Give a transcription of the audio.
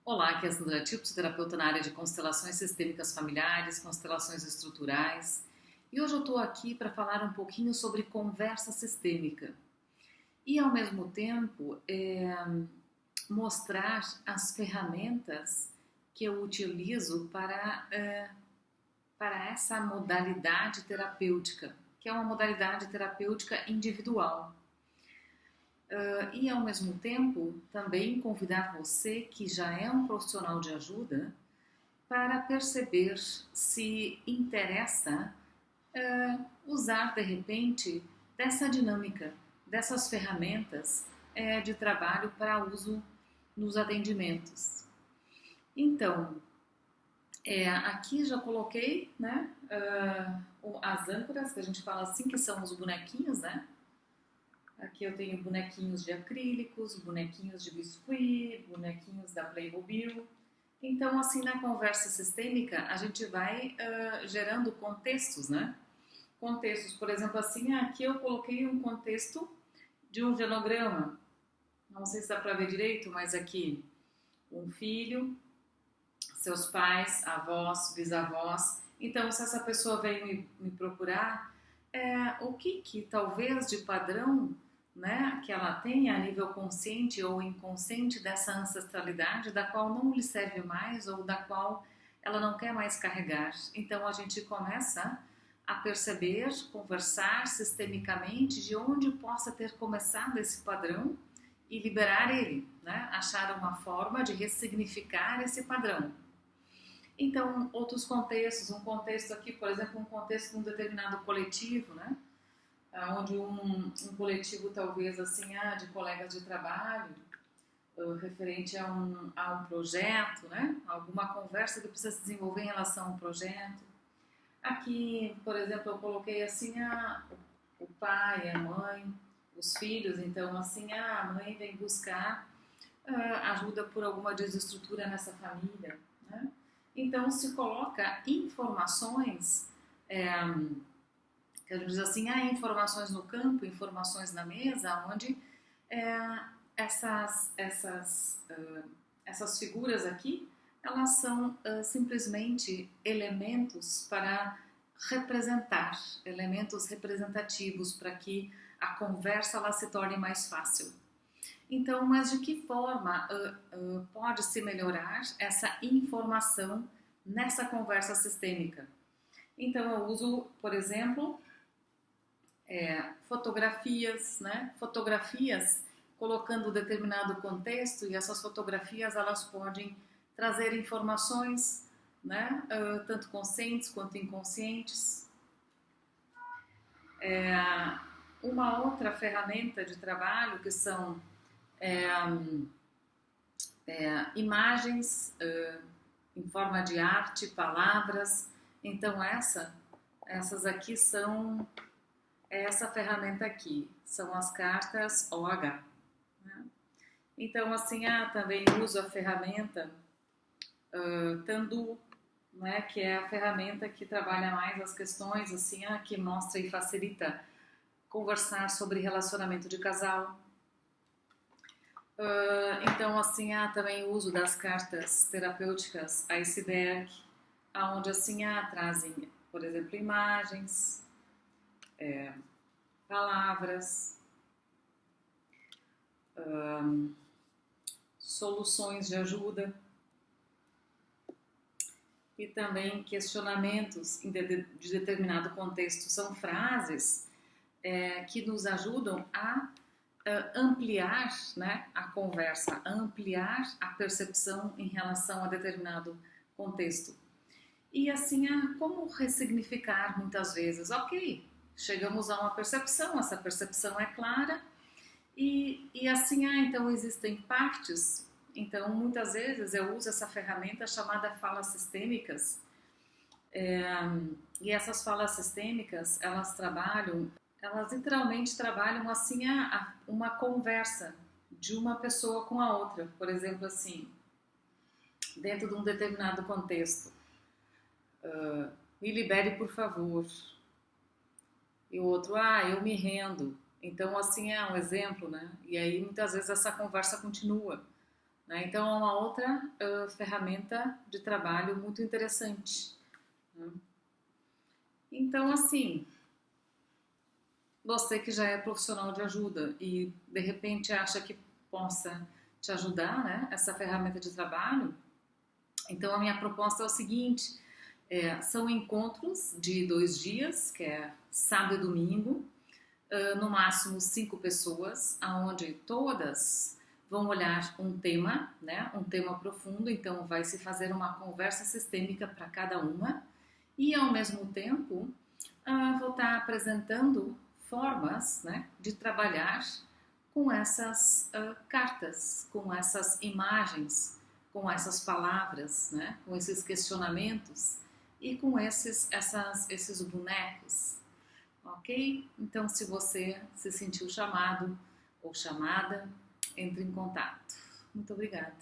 Olá, aqui é a Sandra Tio, psicoterapeuta na área de constelações sistêmicas familiares, constelações estruturais. E hoje eu estou aqui para falar um pouquinho sobre conversa sistêmica e, ao mesmo tempo, mostrar as ferramentas que eu utilizo para essa modalidade terapêutica, que é uma modalidade terapêutica individual. E ao mesmo tempo também convidar você que já é um profissional de ajuda para perceber se interessa usar de repente dessa dinâmica, dessas ferramentas de trabalho para uso nos atendimentos. Então, aqui já coloquei, né, as âncoras, que a gente fala assim, que são os bonequinhos, né? Aqui eu tenho bonequinhos de acrílicos, bonequinhos de biscuit, bonequinhos da Playmobil. Então, assim, na conversa sistêmica, a gente vai gerando contextos, né? Contextos, por exemplo, assim, aqui eu coloquei um contexto de um genograma. Não sei se dá para ver direito, mas aqui um filho, seus pais, avós, bisavós. Então, se essa pessoa vem me procurar, o que talvez de padrão, né, que ela tenha a nível consciente ou inconsciente dessa ancestralidade, da qual não lhe serve mais ou da qual ela não quer mais carregar. Então a gente começa a perceber, conversar sistemicamente de onde possa ter começado esse padrão e liberar ele, né? Achar uma forma de ressignificar esse padrão. Então, outros contextos, um contexto aqui, por exemplo, um contexto de um determinado coletivo, né? Onde um coletivo talvez assim, de colegas de trabalho, referente a um projeto, né? Alguma conversa que precisa se desenvolver em relação ao projeto. Aqui, por exemplo, eu coloquei assim, o pai, a mãe, os filhos, então assim, a mãe vem buscar ajuda por alguma desestrutura nessa família, né? Então se coloca informações, que a gente diz assim, informações no campo, informações na mesa, onde essas figuras aqui, elas são simplesmente elementos para representar, elementos representativos para que a conversa ela se torne mais fácil. Então, mas de que forma pode-se melhorar essa informação nessa conversa sistêmica? Então, eu uso, por exemplo, fotografias, né? Fotografias colocando determinado contexto, e essas fotografias elas podem trazer informações, né? Tanto conscientes quanto inconscientes. Uma outra ferramenta de trabalho que são imagens em forma de arte, palavras. Então essas aqui são essa ferramenta aqui, são as cartas OH. Né? Então assim, também uso a ferramenta Tandu, né, que é a ferramenta que trabalha mais as questões assim, que mostra e facilita conversar sobre relacionamento de casal. Então assim, também uso das cartas terapêuticas iceberg, onde assim trazem, por exemplo, imagens, palavras, soluções de ajuda e também questionamentos de determinado contexto. São frases que nos ajudam a ampliar, né, a conversa, a ampliar a percepção em relação a determinado contexto. E assim, como ressignificar muitas vezes? Ok, chegamos a uma percepção, essa percepção é clara e assim, então existem partes. Então, muitas vezes eu uso essa ferramenta chamada falas sistêmicas, e essas falas sistêmicas, elas literalmente trabalham assim uma conversa de uma pessoa com a outra. Por exemplo, assim, dentro de um determinado contexto, me libere por favor. E o outro, eu me rendo. Então, assim, um exemplo, né? E aí, muitas vezes, essa conversa continua. né? Então, é uma outra ferramenta de trabalho muito interessante, né? Então, assim, você que já é profissional de ajuda e de repente acha que possa te ajudar, né? Essa ferramenta de trabalho. Então, a minha proposta é o seguinte: são encontros de 2 dias, que é sábado e domingo, no máximo 5 pessoas, aonde todas vão olhar um tema, né? Um tema profundo. Então, vai se fazer uma conversa sistêmica para cada uma e, ao mesmo tempo, vou estar apresentando formas, né, de trabalhar com essas cartas, com essas imagens, com essas palavras, né, com esses questionamentos e com esses bonecos, ok? Então, se você se sentiu chamado ou chamada, entre em contato. Muito obrigada.